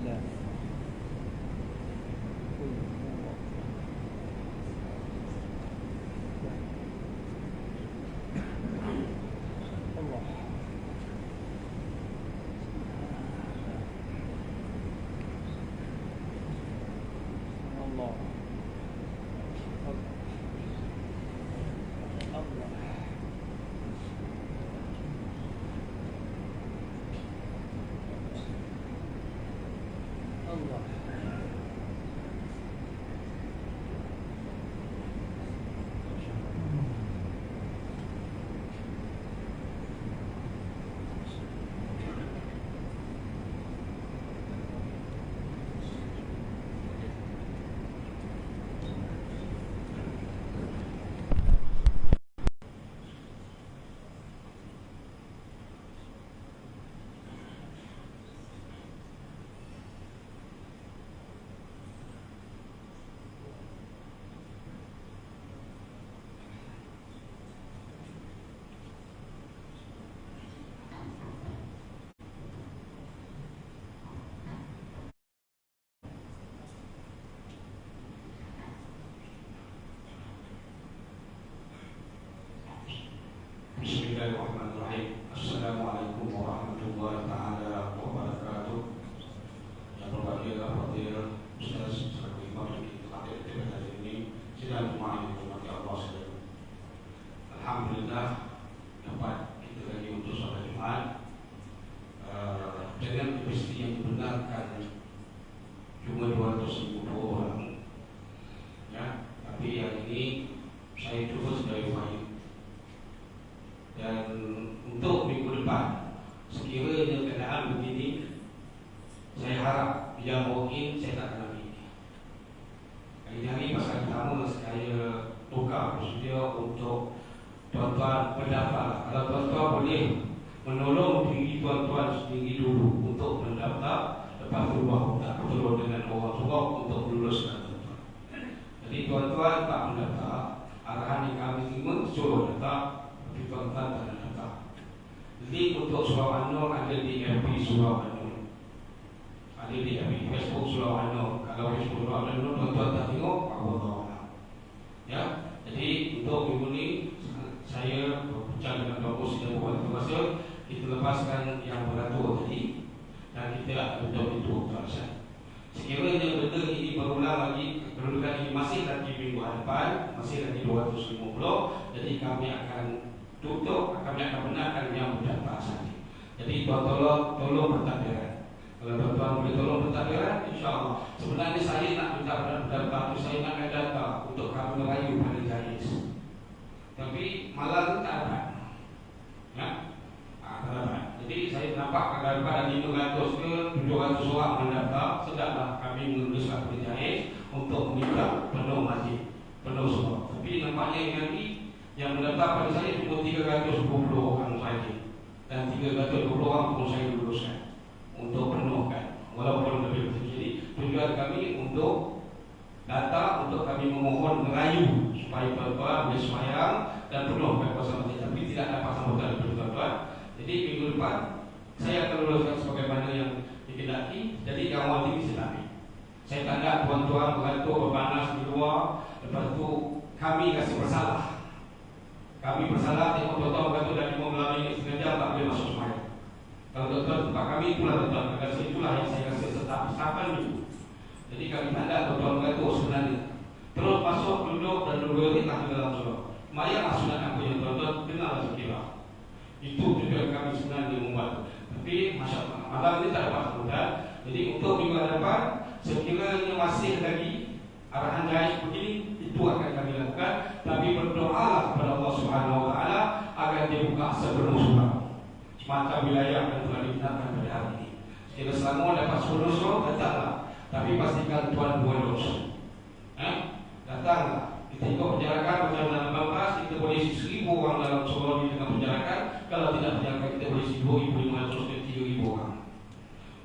الله. Bismillahirrahmanirrahim. Assalamualaikum warahmatullahi taala wabarakatuh. Yang berbahagia Fadil Ustaz selaku imam yang kita hadir pada hari ini, sidang Jumat yang dirahmati Allah sekalian. Alhamdulillah dapat kita lagi untuk salat Jumat dengan kapasiti yang dibenarkan cuma 250 orang. Ya, tapi yang ini saya cuba sedaya upaya. Dan untuk minggu depan, sekiranya keadaan begini, saya harap yang mungkin saya tak akan lagi. Hari-hari pasal pertama saya tukar bersedia untuk tuan-tuan mendaftar. Kalau tuan-tuan boleh menolong diri tuan-tuan sendiri dulu untuk mendaftar, lepas itu baru tak tolong dengan orang tua untuk meluluskan tuan-tuan. Jadi tuan-tuan tak mendaftar, arahan yang kami terima suruh daftar. Tuan-tuan tak datang. Jadi untuk Surau An-Nur ada di FB Surau An-Nur, ada di FB Facebook Surau An-Nur. Kalau Facebook Surau An-Nur tuan-tuan tak tengok, Allah. Ya, jadi untuk minggu ni saya berbincang dengan Tuan Bos dan buat terpaksa kita lepaskan yang beratur tadi dan kita akan betul itu tuan-tuan. Sekiranya benda ini berulang lagi, kedudukan ini masih lagi minggu depan, masih lagi 250, jadi kami akan tutup, kami akan benarkan yang berdaftar saja. Jadi tolong bertakbiran. Kalau tuan-tuan boleh tolong bertakbiran, insya-Allah. Sebenarnya saya nak minta berdaftar, saya nak ada data untuk kami merayu pada Jais. Tapi malam tak dapat. Ya? Tak dapat. Jadi saya nampak ada 500 ke 700 orang mendaftar, sedanglah kami menuliskan pada Jais untuk minta penuh masjid, penuh semua. Tapi nampaknya nanti yang mendaftar pada saya cuma 320 orang saja, dan 320 orang pun saya luluskan untuk penuhkan, walaupun lebih besar. Jadi tujuan kami untuk data, untuk kami memohon merayu supaya tuan-tuan boleh sembahyang dan penuhkan puasa masjid, tapi tidak dapat sambutan dari tuan-tuan. Jadi minggu depan saya akan luluskan sebagaimana yang dikehendaki. Jadi awal ini silami. Saya tak nak tuan-tuan beratur berpanas di luar, lepas tu kami kasih bersalah. Kami bersalah, tengok tuan-tuan berkata dah 15 minit setengah jam tak boleh masuk sembahyang. Kalau tuan-tuan tempat kami itulah tuan-tuan, kerana itulah yang saya rasa tetap siapkan itu. Jadi kami tak ada tuan-tuan berkata sebenarnya terus masuk, duduk dan duduk ini tak dalam surau. Mayang sunat apa yang tuan-tuan dengarlah sekiranya. Itu tujuan kami sebenarnya membuat. Tapi Masya Allah, malam ini tak dapat sambutan. Jadi untuk minggu depan, sekiranya masih lagi arahan Jais begini, itu akan kami lakukan. Tapi berdoalah kepada Allah Subhanahu Wa Taala agar dia buka sepenuh surau, semacam wilayah yang telah dibenarkan pada hari ini. Jika selama dapat sepenuh surau, datanglah. Tapi pastikan tuan bolos. Datanglah. Kita ikut penjarakan macam dalam Bangkas, kita boleh isi 1000 orang dalam surau di tengah penjarakan. Kalau tidak penjarakan, kita boleh isi 2500 dan 3000 orang.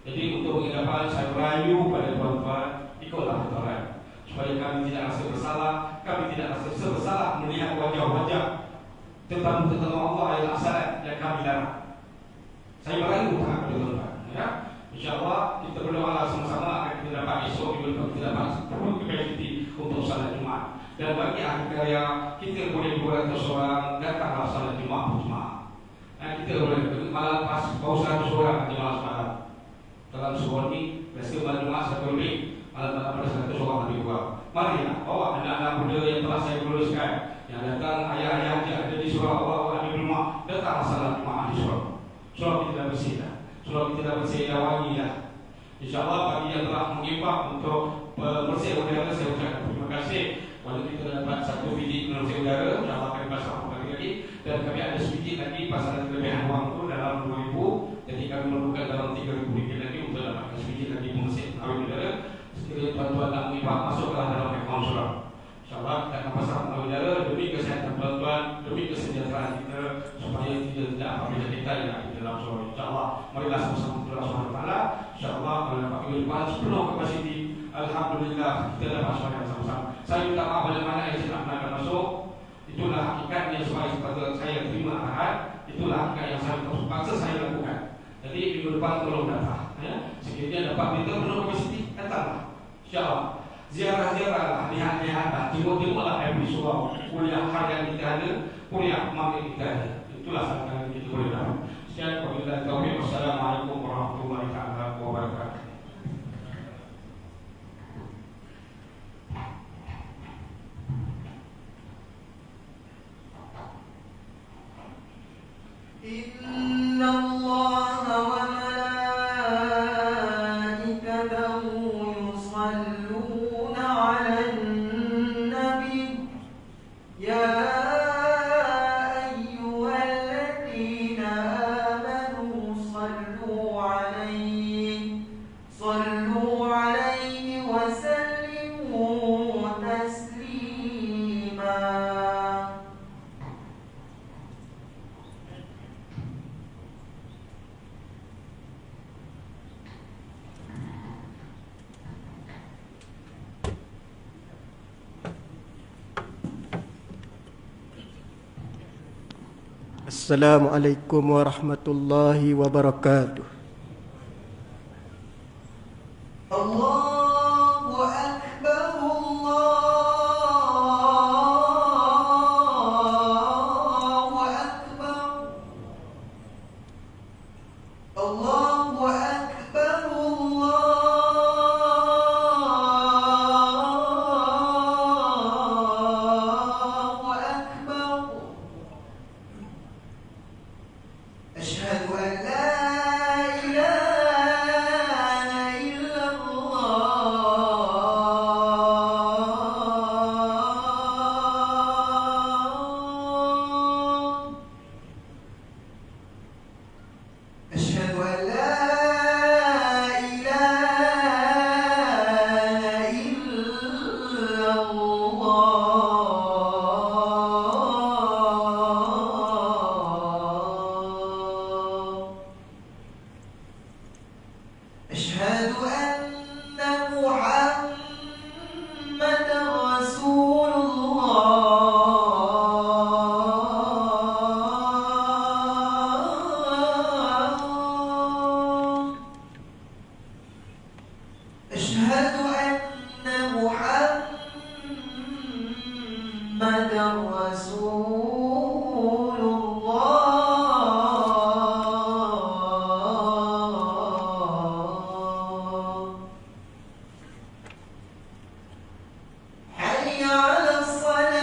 Jadi untuk penghidupan saya merayu pada tuan-tuan, ikutlah aturan supaya kami tidak rasa bersalah, kami tidak rasa bersalah melihat wajah-wajah tetamu-tetamu Allah yang asal yang kami larang. Saya merayu kepada tuan-tuan, ya. InsyaAllah kita berdoa sama-sama akan kita dapat esok juga kita dapat full capacity untuk salat Jumaat. Dan bagi ahli karya kita boleh 200 orang datanglah salat Jumaat berjemaah. Kita boleh malam pas kau 100 orang di malam semalam. Dalam sebuah ini biasa malam Jumaat 1 lebih, malam pada 100 orang lebih kurang. Mari bawa anak-anak muda yang telah saya luluskan, yang datang ayah-ayah yang ada di surau awal-awal di rumah, datang salat Jumaat di surau. Surau kita dah bersih dah. Surau kita dah bersih dah, wangi dah. InsyaAllah bagi yang telah mengimpak untuk bersih udara, saya ucapkan terima kasih. Walaupun kita dapat satu biji bersih udara, InsyaAllah akan pasang lagi. Dan kami ada sedikit lagi pasaran kelebihan wang itu dalam 2,000. Jadi kami memerlukan dalam 3,000 ringgit lagi untuk dapatkan sedikit lagi bersih udara. Sekiranya tuan-tuan nak mengimpak, masuklah dalam akaun surau. InsyaAllah kita akan pasang udara demi kesihatan tuan-tuan, demi kesejahteraan kita, supaya tidak apabila kita yang ada di dalam surau. InsyaAllah marilah sama-sama berdoa SWT. InsyaAllah kalau dapat minggu depan sepenuh kapasiti, alhamdulillah kita dapat semuanya sama-sama. Saya minta maaf bila mana yang saya nak masuk. Itulah hakikat yang sepatutnya saya terima arahan. Itulah hakikat yang saya terpaksa saya lakukan. Jadi minggu depan tolong datang, ya. Sekiranya dapat minta penuh kapasiti, datanglah. InsyaAllah ziarah-ziarah, lihat-lihatlah, tengok-tengoklah habis surau, kuliah hal yang kita ada, kuliah mak yang kita ada. Itulah sahaja kita boleh dapat. Sekian, wabillahi taufiq. Wassalamualaikum warahmatullahi wabarakatuh. Inna Allah wa malaikatahu yusalluna 'alan nabi ya ayyuhalladzina amanu sallu 'alaihi wa sallimu taslima. Assalamualaikum warahmatullahi wabarakatuh. Allahu Akbar, Allahu Akbar, Allahu Akbar, Allahu Akbar. Asyhadu an la ilaha illallah. Asyhadu an la ilaha illallah. أشهد أن محمدا رسول الله. أشهد أن محمدا رسول الله. حي على الصلاة.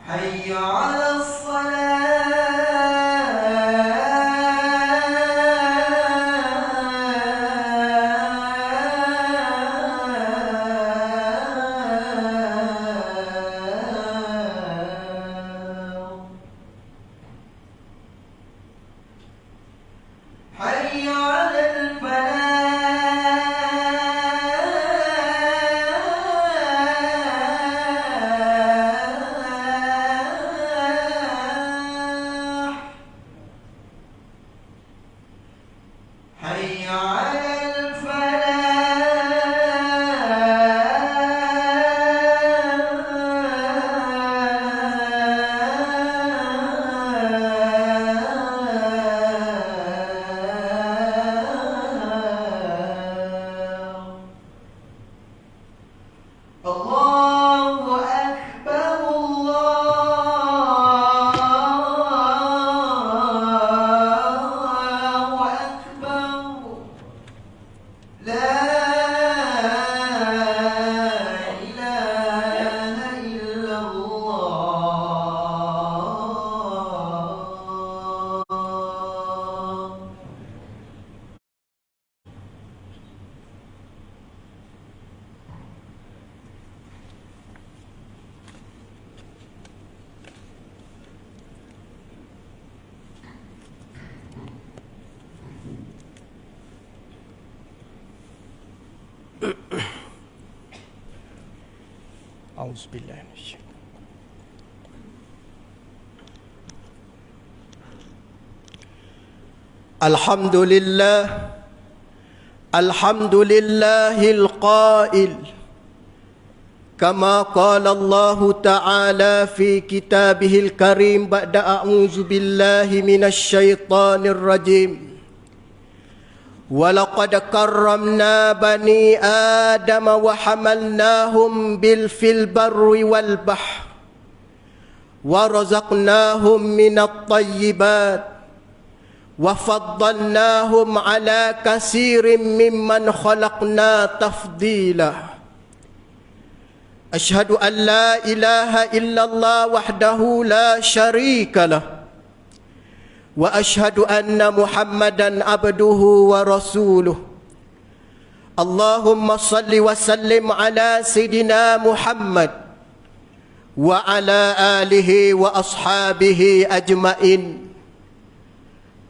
حي على الصلاة. حي على الفلاح. حي على الفلاح. Auzubillahi minasyaitonir. Alhamdulillah. Alhamdulillahil qail. Kama qala Allah Ta'ala fi kitabihil karim ba'da a'udzu billahi minasyaitonir rajim. Walaqad karramna bani Adam wa hamalnahum fil barri wal bahr wa razaqnahum minat thayyibat wa faddalnahum ala katsirin mimman khalaqna tafdila. Ashhadu an la ilaha illallah wahdahu la syarika lah wa ashhadu anna Muhammadan abduhu wa rasuluh. Allahumma salli wa sallim ala Sayyidina Muhammad wa ala alihi wa ashabihi ajmain.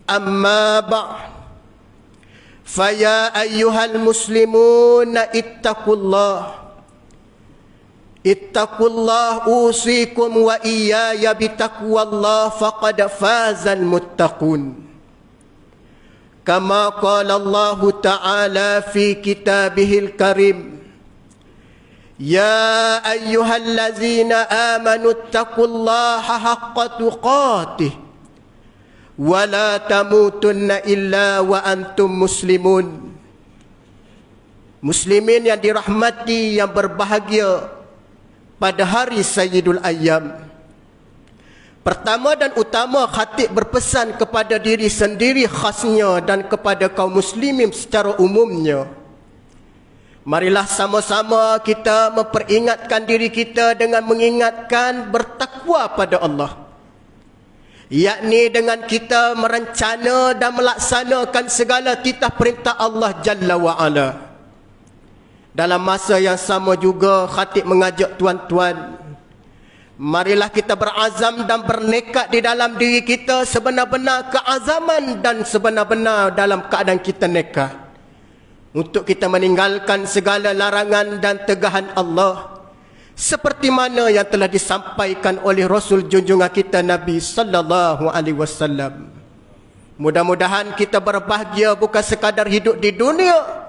Amma ba'd. Faya ayyuhal muslimun ittaqullah. Ittaqullah usikum wa iyaya bitaqwallah faqad fazal muttaqun. Kama qala Allah Ta'ala fi kitabihil karim. Ya ayyuhallazina amanu ittaqullaha haqqa tuqatih wa la tamutunna illa wa antum muslimun. Muslimin yang dirahmati, yang berbahagia pada hari Sayyidul Ayyam. Pertama dan utama, khatib berpesan kepada diri sendiri khasnya dan kepada kaum muslimin secara umumnya. Marilah sama-sama kita memperingatkan diri kita dengan mengingatkan bertakwa pada Allah. Yakni dengan kita merencana dan melaksanakan segala titah perintah Allah Jalla wa'ala. Dalam masa yang sama juga khatib mengajak tuan-tuan, marilah kita berazam dan bernekat di dalam diri kita sebenar-benar keazaman dan sebenar-benar dalam keadaan kita nekat untuk kita meninggalkan segala larangan dan tegahan Allah seperti mana yang telah disampaikan oleh Rasul junjungan kita Nabi sallallahu alaihi wasallam. Mudah-mudahan kita berbahagia bukan sekadar hidup di dunia,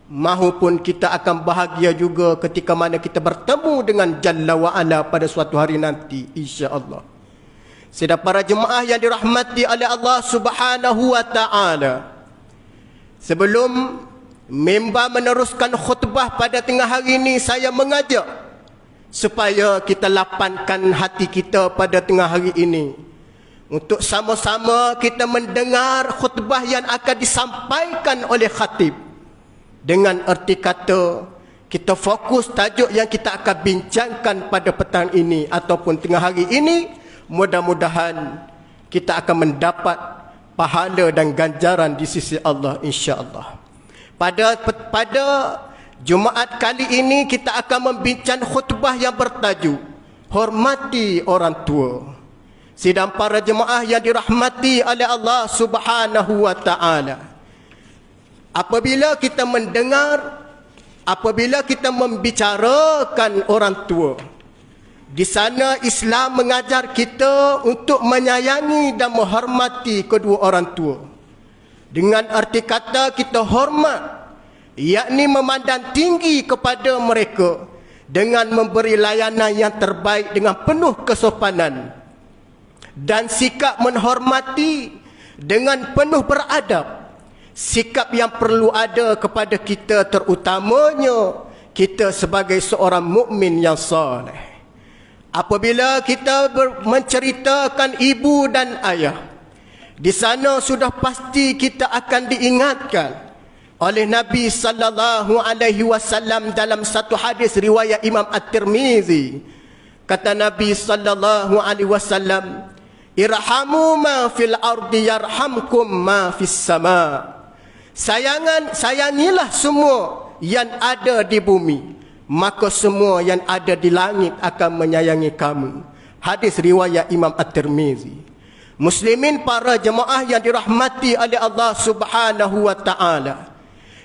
mahupun kita akan bahagia juga ketika mana kita bertemu dengan Jalla wa'ala pada suatu hari nanti, insya-Allah. Sedang para jemaah yang dirahmati oleh Allah Subhanahu wa ta'ala, sebelum member meneruskan khutbah pada tengah hari ini, saya mengajak supaya kita lapangkan hati kita pada tengah hari ini untuk sama-sama kita mendengar khutbah yang akan disampaikan oleh khatib. Dengan erti kata, kita fokus tajuk yang kita akan bincangkan pada petang ini ataupun tengah hari ini. Mudah-mudahan kita akan mendapat pahala dan ganjaran di sisi Allah, insya-Allah. Pada Jumaat kali ini kita akan membincang khutbah yang bertajuk Hormati Orang Tua. Sidang para jemaah yang dirahmati oleh Allah Subhanahu wa ta'ala, apabila kita mendengar, apabila kita membicarakan orang tua, di sana Islam mengajar kita untuk menyayangi dan menghormati kedua orang tua. Dengan arti kata kita hormat, yakni memandang tinggi kepada mereka dengan memberi layanan yang terbaik dengan penuh kesopanan dan sikap menghormati dengan penuh beradab. Sikap yang perlu ada kepada kita, terutamanya kita sebagai seorang mukmin yang saleh. Apabila kita menceritakan ibu dan ayah, di sana sudah pasti kita akan diingatkan oleh Nabi sallallahu alaihi wasallam dalam satu hadis riwayat Imam At-Tirmizi. Kata Nabi sallallahu alaihi wasallam, irhamu ma fil ardi yarhamkum ma fis sama. Sayangilah semua yang ada di bumi, maka semua yang ada di langit akan menyayangi kamu. Hadis riwayat Imam At-Tirmizi. Muslimin para jemaah yang dirahmati oleh Allah Subhanahu wa ta'ala,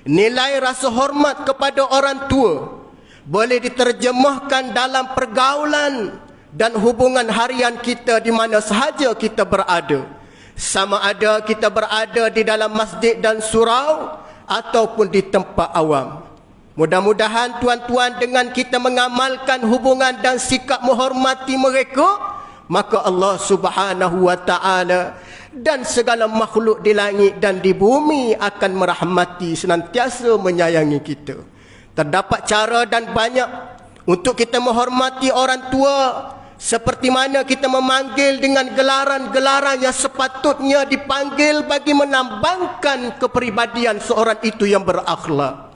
Nilai rasa hormat kepada orang tua boleh diterjemahkan dalam pergaulan dan hubungan harian kita di mana sahaja kita berada. Sama ada kita berada di dalam masjid dan surau ataupun di tempat awam. Mudah-mudahan tuan-tuan dengan kita mengamalkan hubungan dan sikap menghormati mereka, maka Allah Subhanahu wa ta'ala dan segala makhluk di langit dan di bumi akan merahmati, senantiasa menyayangi kita. Terdapat cara dan banyak untuk kita menghormati orang tua, seperti mana kita memanggil dengan gelaran-gelaran yang sepatutnya dipanggil bagi melambangkan kepribadian seorang itu yang berakhlak.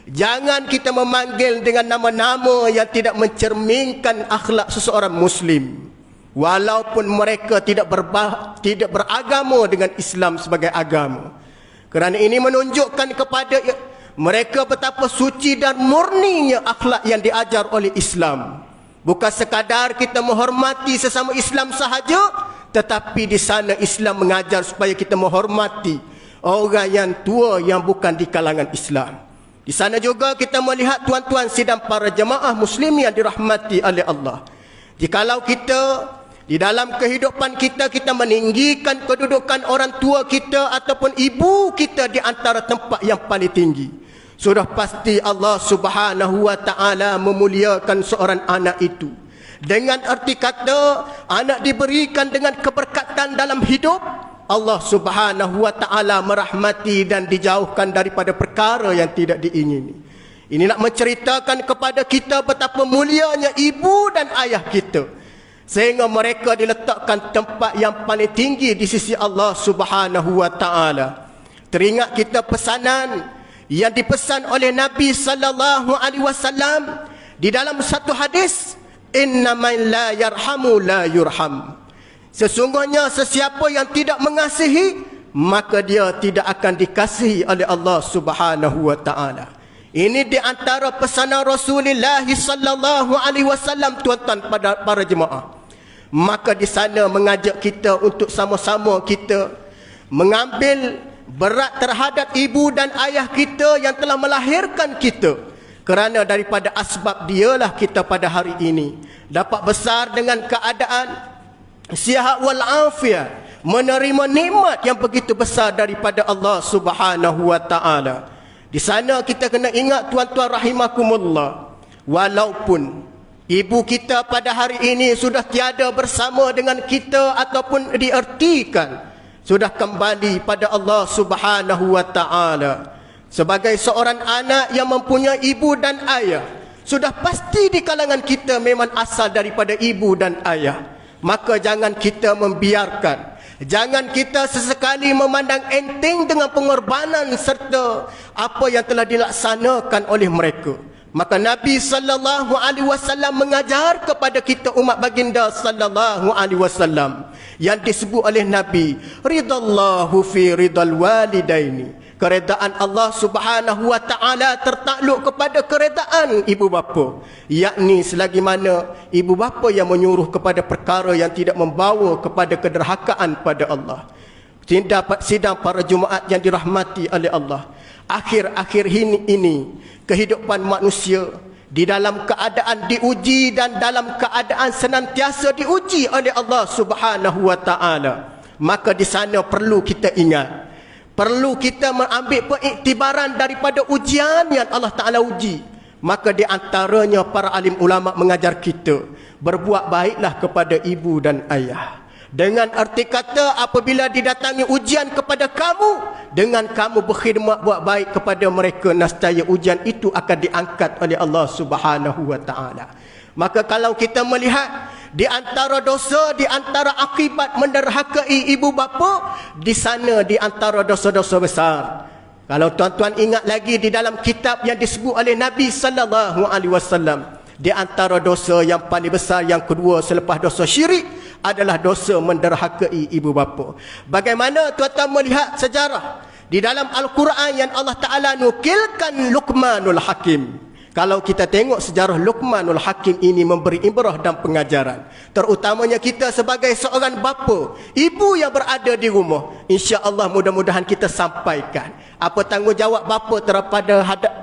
Jangan kita memanggil dengan nama-nama yang tidak mencerminkan akhlak seseorang Muslim, walaupun mereka tidak beragama dengan Islam sebagai agama. Kerana ini menunjukkan kepada mereka betapa suci dan murninya akhlak yang diajar oleh Islam. Bukan sekadar kita menghormati sesama Islam sahaja, tetapi di sana Islam mengajar supaya kita menghormati orang yang tua yang bukan di kalangan Islam. Di sana juga kita melihat tuan-tuan sidang para jemaah muslim yang dirahmati oleh Allah. Jikalau kita di dalam kehidupan kita, kita meninggikan kedudukan orang tua kita ataupun ibu kita di antara tempat yang paling tinggi, sudah pasti Allah Subhanahu wa ta'ala memuliakan seorang anak itu. Dengan arti kata, anak diberikan dengan keberkatan dalam hidup, Allah Subhanahu wa ta'ala merahmati dan dijauhkan daripada perkara yang tidak diingini. Ini nak menceritakan kepada kita betapa mulianya ibu dan ayah kita, sehingga mereka diletakkan tempat yang paling tinggi di sisi Allah Subhanahu wa ta'ala. Teringat kita pesanan yang dipesan oleh Nabi sallallahu alaihi wasallam di dalam satu hadis, innaman la yarhamu la yurham. Sesungguhnya sesiapa yang tidak mengasihi, maka dia tidak akan dikasihi oleh Allah Subhanahu wa ta'ala. Ini di antara pesanan Rasulullah sallallahu alaihi wasallam, tuan-tuan para jemaah. Maka di sana mengajak kita untuk sama-sama kita mengambil berat terhadap ibu dan ayah kita yang telah melahirkan kita. Kerana daripada asbab dialah kita pada hari ini dapat besar dengan keadaan sihat wal afiat, menerima nikmat yang begitu besar daripada Allah Subhanahu wa ta'ala. Di sana kita kena ingat tuan-tuan rahimakumullah, walaupun ibu kita pada hari ini sudah tiada bersama dengan kita ataupun diertikan, sudah kembali pada Allah Subhanahu wa ta'ala. Sebagai seorang anak yang mempunyai ibu dan ayah, sudah pasti di kalangan kita memang asal daripada ibu dan ayah. Maka jangan kita membiarkan, jangan kita sesekali memandang enteng dengan pengorbanan serta apa yang telah dilaksanakan oleh mereka. Maka Nabi sallallahu alaihi wasallam mengajar kepada kita umat baginda sallallahu alaihi wasallam yang disebut oleh Nabi, ridallahu fi ridal walidaini. Keredaan Allah Subhanahu wa ta'ala tertakluk kepada keredaan ibu bapa, yakni selagi mana ibu bapa yang menyuruh kepada perkara yang tidak membawa kepada kederhakaan pada Allah. Sidang para Jumaat yang dirahmati oleh Allah, akhir-akhir ini kehidupan manusia di dalam keadaan diuji dan dalam keadaan senantiasa diuji oleh Allah Subhanahu wa ta'ala. Maka di sana perlu kita ingat, perlu kita mengambil pengiktibaran daripada ujian yang Allah Ta'ala uji. Maka di antaranya para alim ulama mengajar kita, berbuat baiklah kepada ibu dan ayah. Dengan arti kata, apabila didatangi ujian kepada kamu, dengan kamu berkhidmat buat baik kepada mereka, nescaya ujian itu akan diangkat oleh Allah Subhanahu wa ta'ala. Maka kalau kita melihat di antara dosa, di antara akibat menderhakai ibu bapa, di sana di antara dosa-dosa besar. Kalau tuan-tuan ingat lagi di dalam kitab yang disebut oleh Nabi sallallahu alaihi wasallam, di antara dosa yang paling besar yang kedua selepas dosa syirik adalah dosa menderhakai ibu bapa. Bagaimana tuan-tuan melihat sejarah di dalam Al-Quran yang Allah Ta'ala nukilkan Luqmanul Hakim, Kalau kita tengok sejarah Luqmanul Hakim ini memberi ibrah dan pengajaran. Terutamanya kita sebagai seorang bapa, ibu yang berada di rumah. InsyaAllah mudah-mudahan kita sampaikan apa tanggungjawab bapa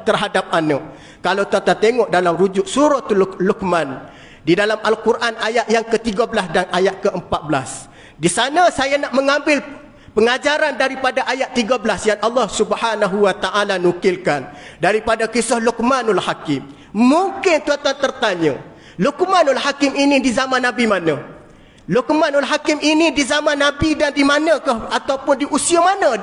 terhadap anak. Kalau tuan-tuan tengok dalam rujuk surah Luqman, di dalam Al-Quran ayat yang ke-13 dan ayat ke-14. Di sana saya nak mengambil pengajaran daripada ayat 13 yang Allah Subhanahu wa taala nukilkan daripada kisah Luqmanul Hakim. Mungkin tuan-tuan tertanya, Luqmanul Hakim ini di zaman Nabi mana? Luqmanul Hakim ini di zaman Nabi dan di manakah ataupun di usia mana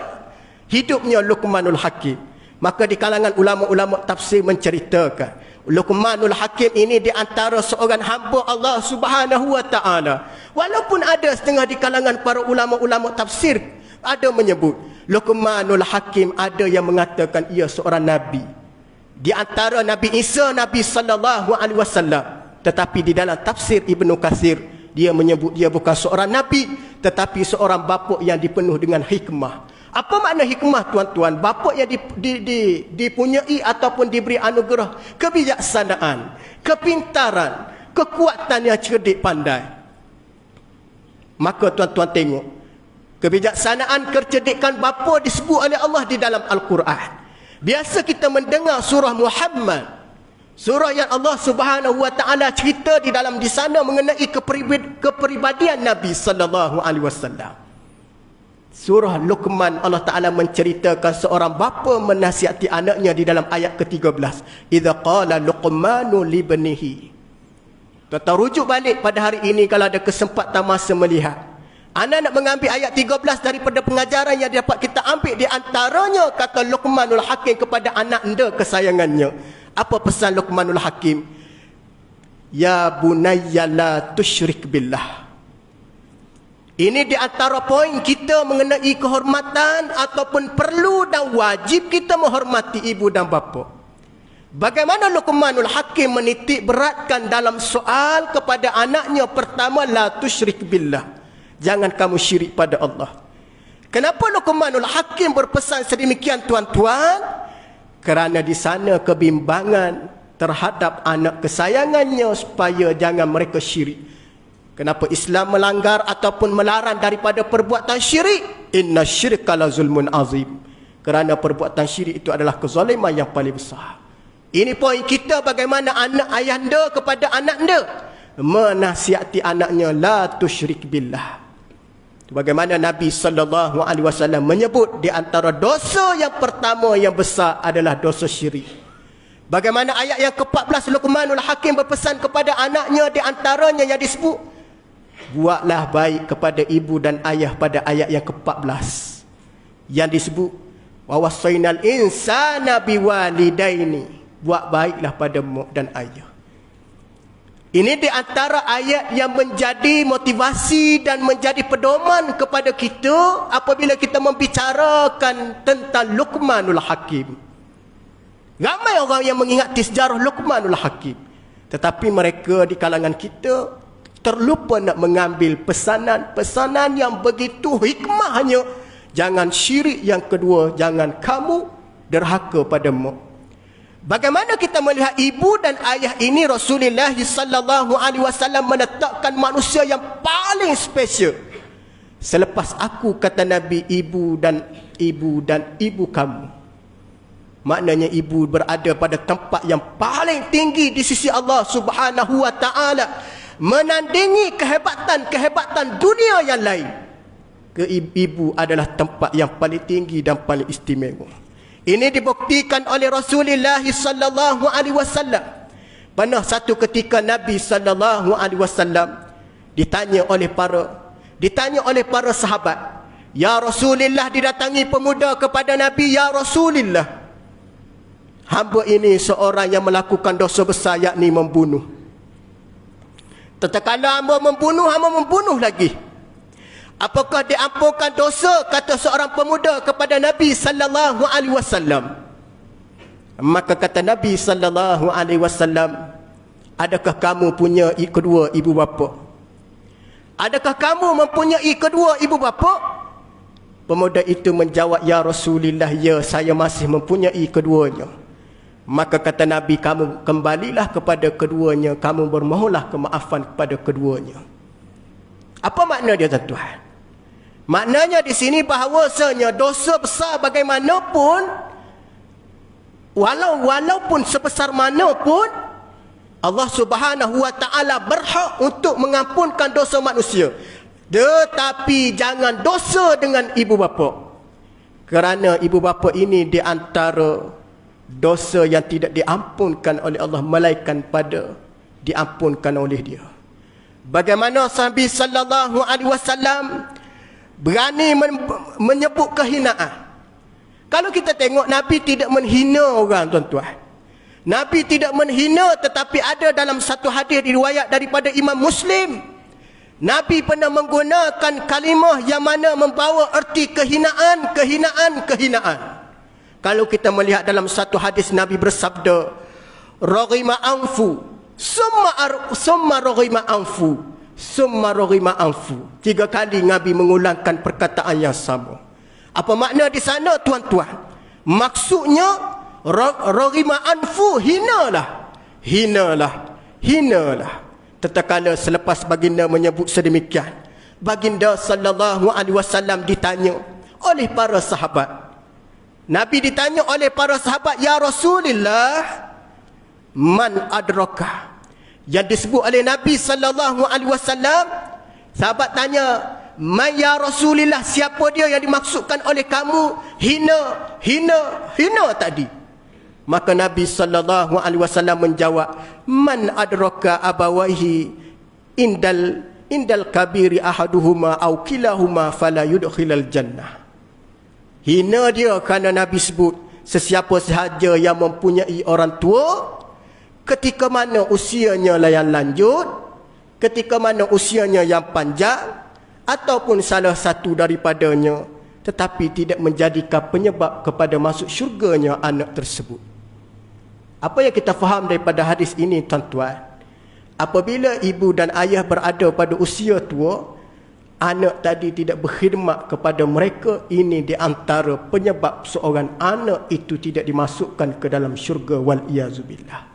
hidupnya Luqmanul Hakim? Maka di kalangan ulama-ulama tafsir menceritakan Luqmanul Hakim ini di antara seorang hamba Allah Subhanahu wa taala. Walaupun ada setengah di kalangan para ulama-ulama tafsir ada menyebut Luqmanul Hakim, ada yang mengatakan ia seorang nabi. Di antara Nabi Isa, Nabi sallallahu alaihi wasallam. Tetapi di dalam tafsir Ibnu Katsir, dia menyebut dia bukan seorang nabi tetapi seorang bapa yang dipenuh dengan hikmah. Apa makna hikmah tuan-tuan? Bapa yang dipunyai ataupun diberi anugerah kebijaksanaan, kepintaran, kekuatan yang cerdik pandai. Maka tuan-tuan tengok, kebijaksanaan, kecerdikan bapa disebut oleh Allah di dalam Al-Quran. Biasa kita mendengar surah Muhammad, surah yang Allah Subhanahu wa taala cerita di sana mengenai kepribadian Nabi sallallahu alaihi wasallam. Surah Luqman, Allah Ta'ala menceritakan seorang bapa menasihati anaknya di dalam ayat ke-13. Idza qala Luqmanu libnihi. Tuan-tuan rujuk balik pada hari ini kalau ada kesempatan masa melihat. Anda nak mengambil ayat 13 daripada pengajaran yang dapat kita ambil, di antaranya kata Luqmanul Hakim kepada anak anda kesayangannya. Apa pesan Luqmanul Hakim? Ya bunayya la tusyrik billah. Ini di antara poin kita mengenai kehormatan ataupun perlu dan wajib kita menghormati ibu dan bapa. Bagaimana Luqmanul Hakim menitik beratkan dalam soal kepada anaknya. Pertama, la tusyrik billah. Jangan kamu syirik pada Allah. Kenapa Luqmanul Hakim berpesan sedemikian tuan-tuan? Kerana di sana kebimbangan terhadap anak kesayangannya supaya jangan mereka syirik. Kenapa Islam melanggar ataupun melarang daripada perbuatan syirik? Inna syirka la zulmun azim. Kerana perbuatan syirik itu adalah kezaliman yang paling besar. Ini poin kita, bagaimana anak ayahanda kepada anak anda menasihati anaknya la tusyrik billah. Bagaimana Nabi sallallahu alaihi wasallam menyebut di antara dosa yang pertama yang besar adalah dosa syirik. Bagaimana ayat yang ke-14 Luqmanul Hakim berpesan kepada anaknya, di antaranya yang disebut buatlah baik kepada ibu dan ayah pada ayat yang ke-14 yang disebut wa wasainal insana biwalidaini, buat baiklah pada mak dan ayah. Ini di antara ayat yang menjadi motivasi dan menjadi pedoman kepada kita apabila kita membicarakan tentang Luqmanul Hakim. Ramai orang yang mengingati sejarah Luqmanul Hakim, tetapi mereka di kalangan kita terlupa nak mengambil pesanan-pesanan yang begitu hikmahnya. Jangan syirik, yang kedua, jangan kamu derhaka pada mak. Bagaimana kita melihat ibu dan ayah ini, Rasulullah sallallahu alaihi wasallam menetapkan manusia yang paling special. Selepas aku, kata Nabi, ibu dan ibu kamu. Maknanya ibu berada pada tempat yang paling tinggi di sisi Allah Subhanahu wa taala, menandingi kehebatan dunia yang lain. Ibu adalah tempat yang paling tinggi dan paling istimewa. Ini dibuktikan oleh Rasulullah sallallahu alaihi wasallam. Pernah satu ketika Nabi sallallahu alaihi wasallam ditanya oleh para sahabat, ya Rasulullah, didatangi pemuda kepada Nabi, ya Rasulullah, hamba ini seorang yang melakukan dosa besar, yakni membunuh. Tatkala hamba membunuh lagi, apakah diampunkan dosa? Kata seorang pemuda kepada Nabi sallallahu alaihi wasallam. Maka kata Nabi sallallahu alaihi wasallam, adakah kamu punya kedua ibu bapa? Adakah kamu mempunyai kedua ibu bapa? Pemuda itu menjawab, ya Rasulullah, ya, saya masih mempunyai keduanya. Maka kata Nabi, kamu kembalilah kepada keduanya, kamu bermohonlah kemaafan kepada keduanya. Apa makna dia tuan-tuan? Maknanya di sini bahawasanya dosa besar bagaimanapun, walaupun sebesar manapun, Allah Subhanahu wa taala berhak untuk mengampunkan dosa manusia. Tetapi jangan dosa dengan ibu bapa. Kerana ibu bapa ini di antara dosa yang tidak diampunkan oleh Allah, melainkan pada diampunkan oleh dia. Bagaimana Nabi sallallahu alaihi wasallam berani menyebut kehinaan. Kalau kita tengok, Nabi tidak menghina orang, tuan-tuan. Nabi tidak menghina, tetapi ada dalam satu hadis riwayat daripada Imam Muslim, Nabi pernah menggunakan kalimah yang mana membawa erti kehinaan. Kalau kita melihat dalam satu hadis, Nabi bersabda, raghima anfu, summa raghima anfu, summa raghima anfu. 3 kali Nabi mengulangkan perkataan yang sama. Apa makna di sana, tuan-tuan? Maksudnya raghima anfu, hinalah. Tatkala selepas baginda menyebut sedemikian, baginda sallallahu alaihi wasallam ditanya oleh para sahabat. Nabi ditanya oleh para sahabat, ya Rasulullah, man adraka? Yang disebut oleh Nabi sallallahu alaihi wasallam, sahabat tanya, man ya Rasulullah, siapa dia yang dimaksudkan oleh kamu hina tadi? Maka Nabi sallallahu alaihi wasallam menjawab, man adraka abawaihi indal kabiri ahaduhuma au kilahuma fala yudkhilal jannah. Hina dia kerana Nabi sebut sesiapa sahaja yang mempunyai orang tua ketika mana usianya yang lanjut, ketika mana usianya yang panjang, ataupun salah satu daripadanya, tetapi tidak menjadikan penyebab kepada masuk syurganya anak tersebut. Apa yang kita faham daripada hadis ini, tuan-tuan? Apabila ibu dan ayah berada pada usia tua, anak tadi tidak berkhidmat kepada mereka, ini di antara penyebab seorang anak itu tidak dimasukkan ke dalam syurga, wal-iyazubillah.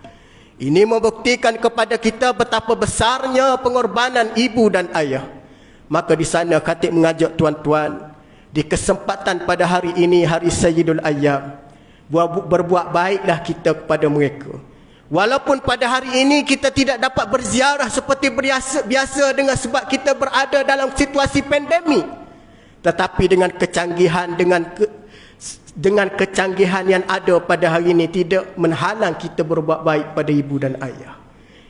Ini membuktikan kepada kita betapa besarnya pengorbanan ibu dan ayah. Maka di sana khatib mengajak tuan-tuan, di kesempatan pada hari ini, hari Sayyidul Ayyam, berbuat baiklah kita kepada mereka. Walaupun pada hari ini kita tidak dapat berziarah seperti biasa dengan sebab kita berada dalam situasi pandemik, tetapi dengan kecanggihan dengan kecanggihan yang ada pada hari ini tidak menghalang kita berbuat baik pada ibu dan ayah.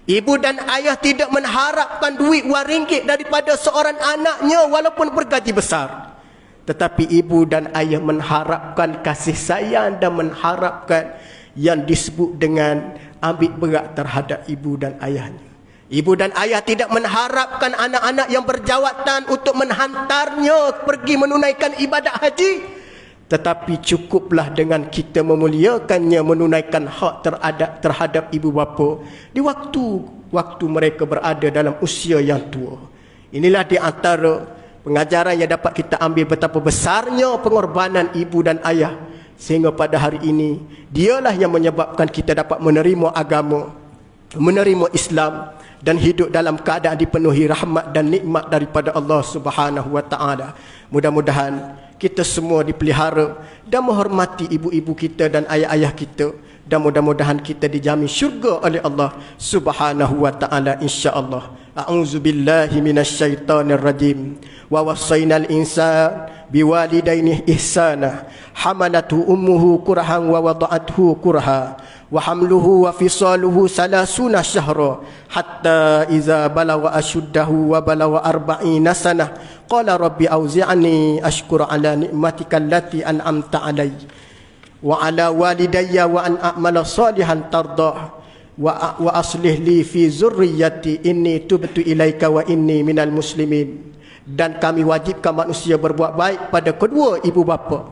Ibu dan ayah tidak mengharapkan duit wang ringgit daripada seorang anaknya walaupun bergaji besar, tetapi ibu dan ayah mengharapkan kasih sayang dan mengharapkan yang disebut dengan ambil berat terhadap ibu dan ayahnya. Ibu dan ayah tidak mengharapkan anak-anak yang berjawatan untuk menghantarnya pergi menunaikan ibadat haji, tetapi cukuplah dengan kita memuliakannya, menunaikan hak terhadap ibu bapa di waktu mereka berada dalam usia yang tua. Inilah di antara pengajaran yang dapat kita ambil betapa besarnya pengorbanan ibu dan ayah, sehingga pada hari ini dialah yang menyebabkan kita dapat menerima agama, menerima Islam, dan hidup dalam keadaan dipenuhi rahmat dan nikmat daripada Allah Subhanahu wa taala. Mudah-mudahan kita semua dipelihara dan menghormati ibu-ibu kita dan ayah-ayah kita, dan mudah-mudahan kita dijamin syurga oleh Allah Subhanahu wa taala, insya-Allah. A'udzubillahi minasyaitonir rajim. Wa wassaynal insana biwalidayni ihsana hamalatu ummuhu kurhan wa wada'athu kurha wa hamluhu wa fisaluhu 30 syahra hatta iza balagha ashuddahu wa balagha 40 sanah qala rabbi auzi'ni ashkura ala ni'matika allati an'amta alayya wa ala walidayya wa an a'mala salihan tardah wa aslih li fi zurriyyati inni tubtu ilaika wa inni minal muslimin. Dan kami wajibkan manusia berbuat baik pada kedua ibu bapa,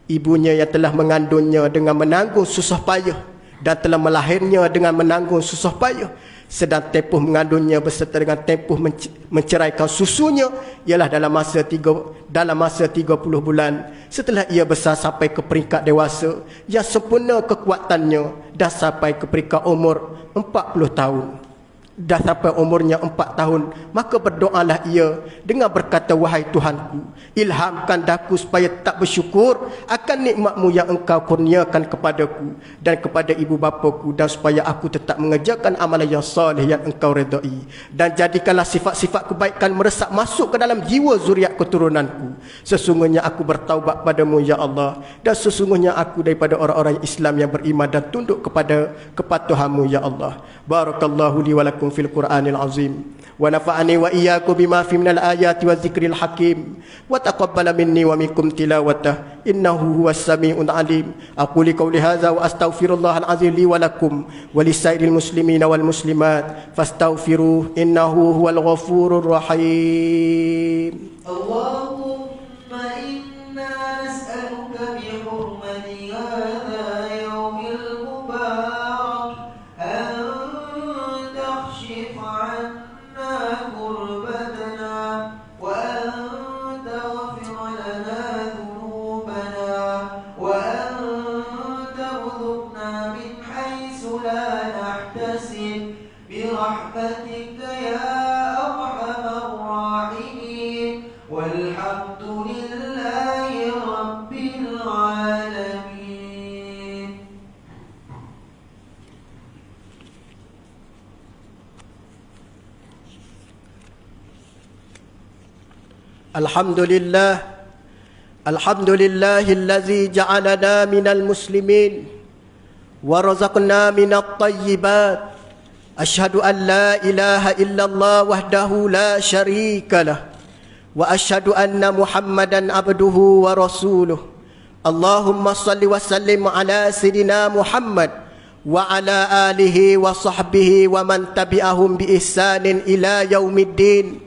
ibunya yang telah mengandungnya dengan menanggung susah payah dan telah melahirnya dengan menanggung susah payah, sedang tempoh mengandungnya beserta dengan tempoh menceraikan susunya ialah dalam masa 30 bulan setelah ia besar sampai ke peringkat dewasa yang sempurna kekuatannya dan sampai ke peringkat umur 40 tahun. Dah sampai umurnya 4 tahun, maka berdoalah ia dengan berkata, wahai Tuhanku, ilhamkan daku supaya tak bersyukur akan nikmatmu yang engkau kurniakan kepadaku dan kepada ibu bapaku, dan supaya aku tetap mengerjakan amalan yang salih yang engkau redai, dan jadikanlah sifat-sifat kebaikan meresap masuk ke dalam jiwa zuriat keturunanku. Sesungguhnya aku bertaubat padamu ya Allah, dan sesungguhnya aku daripada orang-orang Islam yang beriman dan tunduk kepada kepatuhanmu ya Allah. Barakallahu li wa lakum fil Qur'anil azim wa nafa'ani wa iyyakum bima fi minal ayati wa dzikril hakim wa taqabbala minni wa minkum tilawatah innahu huwas samiul alim. Aqulu qawli hadza wa astaghfirullahal azim li wa lakum wa lisairil muslimina wal muslimat fastaghfiruhu innahu huwal ghafurur rahim. Allahumma inna nas'aluka bi hurmati hadha yawmil mubarak an takhshif 'anna kurbatana wa an taghfir lana dhunubana wa an tarzuqna min haythu la nahtasib bi rahmatika ya arhamar rahimin. Walhamdulillahi Rabbil Alamin. Alhamdulillah, alhamdulillahillazi ja'alana minal muslimin wa razaqna minat tayyibat. Asyhadu an la ilaha illallah wahdahu la syarika lah wa asyhadu anna Muhammadan abduhu wa rasuluh. Allahumma salli wa sallim ala sayidina Muhammad wa ala alihi wa sahbihi wa man tabi'ahum bi ihsanin ila yaumiddin.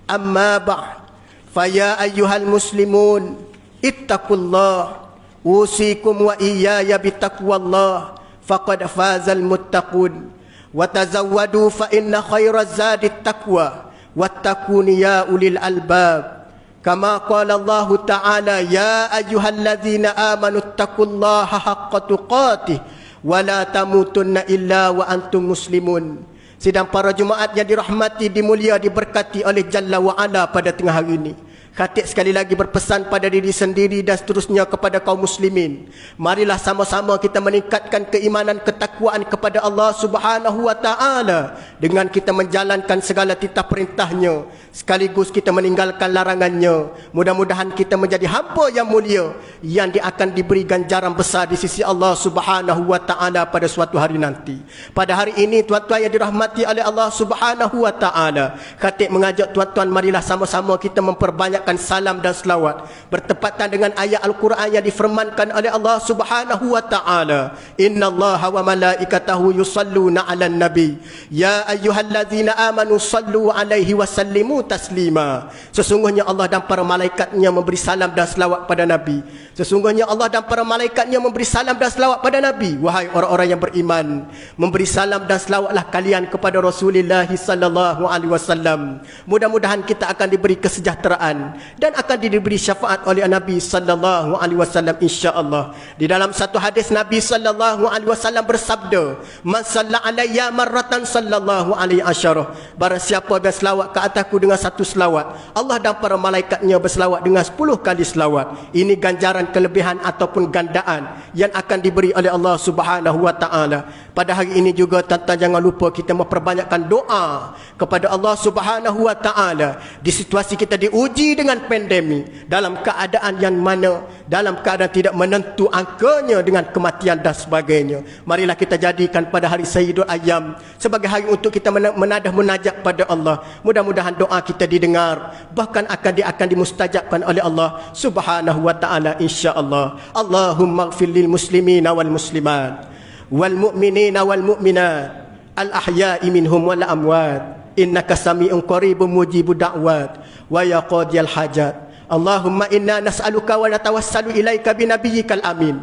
Amma ba'd. Faya ayyuhal muslimun ittaqullah usikum wa iyaya bitaqwallah faqad fazal muttaqun wa tazawwadu fa inna khairaz zadi taqwa wattaquni ya ulil albab. Kama qala Allah Ta'ala, ya ayyuhalladzina amanu ittaqullaha haqqa tuqatih wa la tamutunna illa wa antum muslimun. Sidang para jemaat yang dirahmati, dimulia, diberkati oleh Jalla wa Ala pada tengah hari ini, Khatib sekali lagi berpesan pada diri sendiri dan seterusnya kepada kaum muslimin. Marilah sama-sama kita meningkatkan keimanan, ketakwaan kepada Allah Subhanahu wa Ta'ala dengan kita menjalankan segala titah perintahnya, sekaligus kita meninggalkan larangannya. Mudah-mudahan kita menjadi hamba yang mulia yang dia akan diberi ganjaran besar di sisi Allah Subhanahu wa Ta'ala pada suatu hari nanti. Pada hari ini, tuan-tuan yang dirahmati oleh Allah Subhanahu wa Ta'ala, Khatib mengajak tuan-tuan, marilah sama-sama kita memperbanyakkan salam dan selawat bertepatan dengan ayat Al-Quran yang difirmankan oleh Allah Subhanahu wa Ta'ala, innallaha wa malaikatahu yusalluna 'alan nabi ya ayyuhallazina amanu sallu 'alaihi wa sallimu taslima. Sesungguhnya Allah dan para malaikatnya memberi salam dan selawat pada nabi. Sesungguhnya Allah dan para malaikatnya memberi salam dan selawat pada nabi. Wahai orang-orang yang beriman, memberi salam dan selawatlah kalian kepada Rasulullah sallallahu alaihi wasallam. Mudah-mudahan kita akan diberi kesejahteraan dan akan diberi syafaat oleh Nabi sallallahu alaihi wasallam insya-Allah. Di dalam satu hadis Nabi sallallahu alaihi wasallam bersabda, "Man shalla alayya marratan sallallahu alaihi asyarah." Barang siapa berselawat ke atasku dengan satu selawat, Allah dan para malaikatnya berselawat dengan 10 kali selawat. Ini ganjaran kelebihan ataupun gandaan yang akan diberi oleh Allah Subhanahu wa Ta'ala. Pada hari ini juga tuan-tuan jangan lupa kita memperbanyakkan doa kepada Allah Subhanahu wa Ta'ala di situasi kita diuji dengan pandemik, dalam keadaan yang mana dalam keadaan tidak menentu angkanya dengan kematian dan sebagainya. Marilah kita jadikan pada hari Sayyidul Ayyam sebagai hari untuk kita menadah munajat pada Allah. Mudah-mudahan doa kita didengar, bahkan akan dimustajabkan oleh Allah Subhanahu wa Ta'ala insya-Allah. Allahumma ighfir lil muslimina wal muslimat wal mu'minina wal mu'minat al ahya'i minhum wal amwat innaka sami'un qaribun mujibud da'wat wa ya qadiyal hajat. Allahumma inna nas'aluka wa natawassalu ilaika bi nabiyyikal amin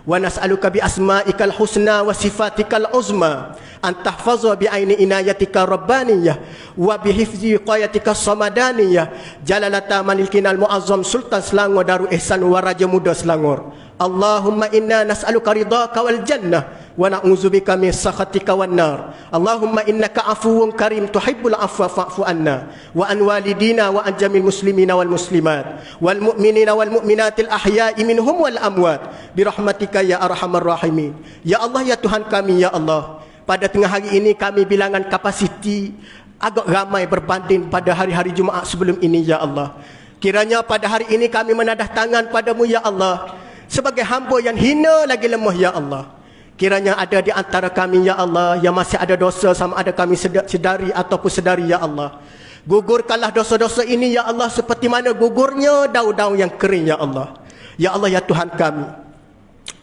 wa nas'aluka bi asma'ikal husna wa sifatikal uzma an tahfaza bi aini inayatika rabbaniyah wa bi hifzi wiqayatika samadaniyah jalalata manil kinal muazzam sultan Selangor Darul Ihsan wa Raja Muda Selangor. Allahumma inna nas'aluka ridhaka wal jannah wa na'udzubika min sakhatika wan nar. Allahumma innaka afuwun karim tuhibbul afwa fa'fu anna wa an walidina wa an jamil muslimina wal muslimat wal mu'minina wal mu'minatil ahya'i minhum wal amwat bi rahmatika ya arhamar rahimin. Ya Allah, ya Tuhan kami, ya Allah, pada tengah hari ini kami bilangan kapasiti agak ramai berbanding pada hari-hari Jumaat sebelum ini, ya Allah. Kiranya pada hari ini kami menadah tangan padamu, ya Allah, sebagai hamba yang hina lagi lemah, ya Allah. Kiranya ada di antara kami, ya Allah, yang masih ada dosa, sama ada kami sedari ataupun sedari, ya Allah. Gugurkanlah dosa-dosa ini, ya Allah, seperti mana gugurnya daun-daun yang kering, ya Allah. Ya Allah, ya Tuhan kami,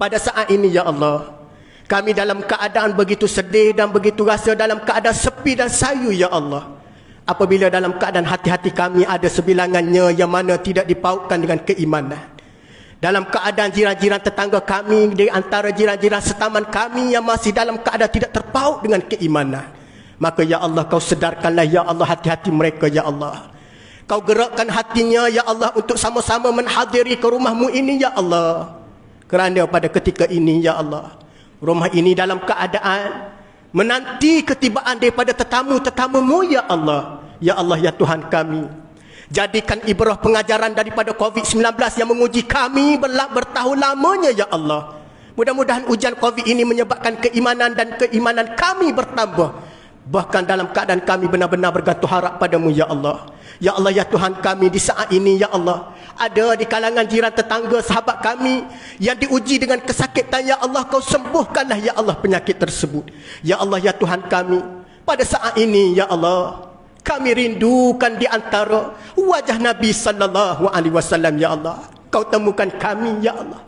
pada saat ini, ya Allah, kami dalam keadaan begitu sedih dan begitu rasa dalam keadaan sepi dan sayu, ya Allah. Apabila dalam keadaan hati-hati kami ada sebilangannya yang mana tidak dipautkan dengan keimanan. Dalam keadaan jiran-jiran tetangga kami, di antara jiran-jiran setaman kami yang masih dalam keadaan tidak terpaut dengan keimanan. Maka ya Allah, kau sedarkanlah, ya Allah, hati-hati mereka, ya Allah. Kau gerakkan hatinya, ya Allah, untuk sama-sama menhadiri ke rumahmu ini, ya Allah. Kerana pada ketika ini, ya Allah, rumah ini dalam keadaan menanti ketibaan daripada tetamu-tetamumu, ya Allah. Ya Allah, ya Tuhan kami, jadikan ibrah pengajaran daripada COVID-19 yang menguji kami bertahun lamanya, ya Allah. Mudah-mudahan ujian COVID ini menyebabkan keimanan dan keimanan kami bertambah. Bahkan dalam keadaan kami benar-benar bergantung harap padamu, ya Allah. Ya Allah, ya Tuhan kami, di saat ini, ya Allah, ada di kalangan jiran tetangga sahabat kami yang diuji dengan kesakitan, ya Allah, kau sembuhkanlah, ya Allah, penyakit tersebut. Ya Allah, ya Tuhan kami, pada saat ini, ya Allah, kami rindukan di antara wajah Nabi sallallahu alaihi wasallam, ya Allah. Kau temukan kami, ya Allah.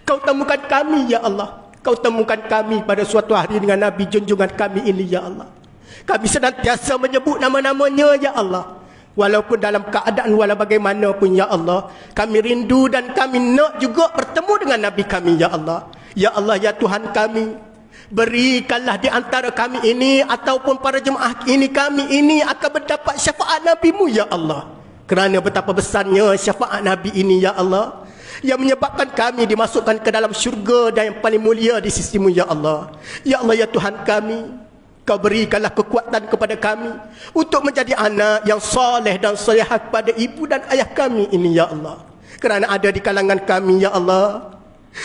Kau temukan kami, ya Allah. Kau temukan kami pada suatu hari dengan Nabi junjungan kami ini, ya Allah. Kami senantiasa menyebut nama-namanya, ya Allah. Walaupun dalam keadaan walau bagaimanapun, ya Allah, kami rindu dan kami nak juga bertemu dengan Nabi kami, ya Allah. Ya Allah, ya Tuhan kami, berikanlah di antara kami ini ataupun para jemaah ini, kami ini akan mendapat syafaat Nabi-Mu, ya Allah. Kerana betapa besarnya syafaat Nabi ini, ya Allah, yang menyebabkan kami dimasukkan ke dalam syurga dan yang paling mulia di sisi-Mu, ya Allah. Ya Allah, ya Tuhan kami, kau berikanlah kekuatan kepada kami untuk menjadi anak yang soleh dan solehah kepada ibu dan ayah kami ini, ya Allah. Kerana ada di kalangan kami, ya Allah,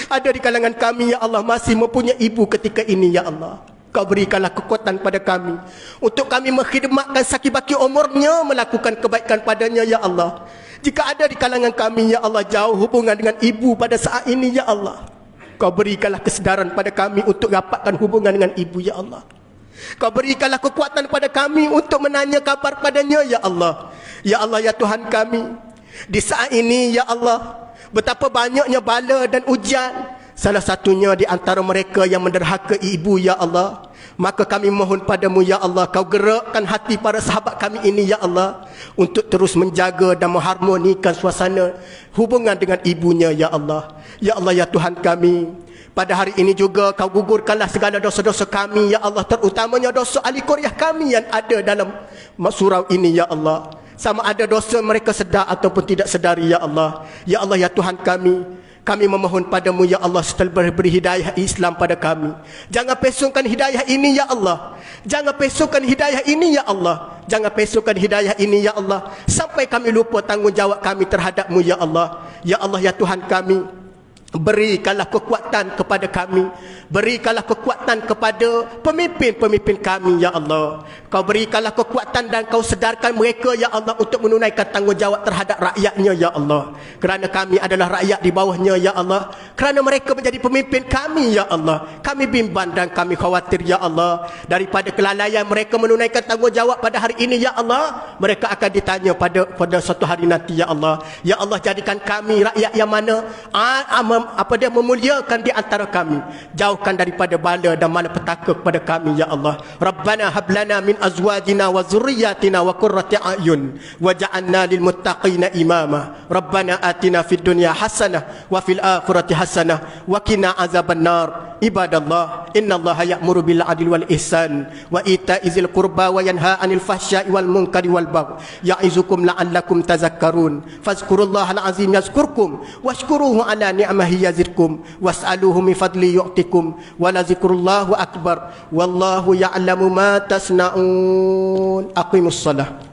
ada di kalangan kami, ya Allah, masih mempunyai ibu ketika ini, ya Allah. Kau berikanlah kekuatan pada kami untuk kami mengkhidmatkan sakibaki umurnya, melakukan kebaikan padanya, ya Allah. Jika ada di kalangan kami, ya Allah, jauh hubungan dengan ibu pada saat ini, ya Allah, kau berikanlah kesedaran pada kami untuk dapatkan hubungan dengan ibu, ya Allah. Kau berikanlah kekuatan pada kami untuk menanya kabar padanya, ya Allah. Ya Allah, ya Tuhan kami, di saat ini, ya Allah, betapa banyaknya bala dan ujian, salah satunya di antara mereka yang menderhaka ibu, ya Allah. Maka kami mohon padamu, ya Allah, kau gerakkan hati para sahabat kami ini, ya Allah, untuk terus menjaga dan mengharmonikan suasana hubungan dengan ibunya, ya Allah. Ya Allah, ya Tuhan kami, pada hari ini juga kau gugurkanlah segala dosa-dosa kami, ya Allah, terutamanya dosa ahli Korea kami yang ada dalam surau ini, ya Allah. Sama ada dosa mereka sedar ataupun tidak sedari, ya Allah. Ya Allah, ya Tuhan kami memohon padamu, ya Allah, setelah beri hidayah Islam pada kami, jangan pesongkan hidayah ini, ya Allah. Jangan pesongkan hidayah ini, ya Allah. Jangan pesongkan hidayah ini, ya Allah, sampai kami lupa tanggungjawab kami terhadapmu, ya Allah. Ya Allah, ya Tuhan kami, berikanlah kekuatan kepada kami, berikanlah kekuatan kepada pemimpin-pemimpin kami, ya Allah. Kau berikanlah kekuatan dan kau sedarkan mereka, ya Allah, untuk menunaikan tanggungjawab terhadap rakyatnya, ya Allah. Kerana kami adalah rakyat di bawahnya, ya Allah. Kerana mereka menjadi pemimpin kami, ya Allah, kami bimbang dan kami khawatir, ya Allah, daripada kelalaian mereka menunaikan tanggungjawab pada hari ini, ya Allah. Mereka akan ditanya pada suatu hari nanti, ya Allah. Ya Allah, jadikan kami rakyat yang mana memuliakan di antara kami. Jauhkan daripada bala dan malapetaka kepada kami ya Allah. Rabbana hab lana min azwajina wa zurriyyatina wa qurrati a'yun waj'alna lil muttaqina imama. Rabbana atina fid dunya hasanah wa fil akhirati hasanah wa qina azabannar. Ibadallah, innallaha ya'muru bil adli wal ihsan wa ita'izil qurba wa yanha 'anil fahsya'i wal munkari wal baghi. Ya'izukum la'allakum tazakkarun. Fazkurullahal azim yazkurkum washkuruhu ala ni'mahi yazidkum was'aluhu min fadli yu'tikum wa la zikrullahu akbar wallahu ya'lamu ma tasna'un. Aqimus shalah.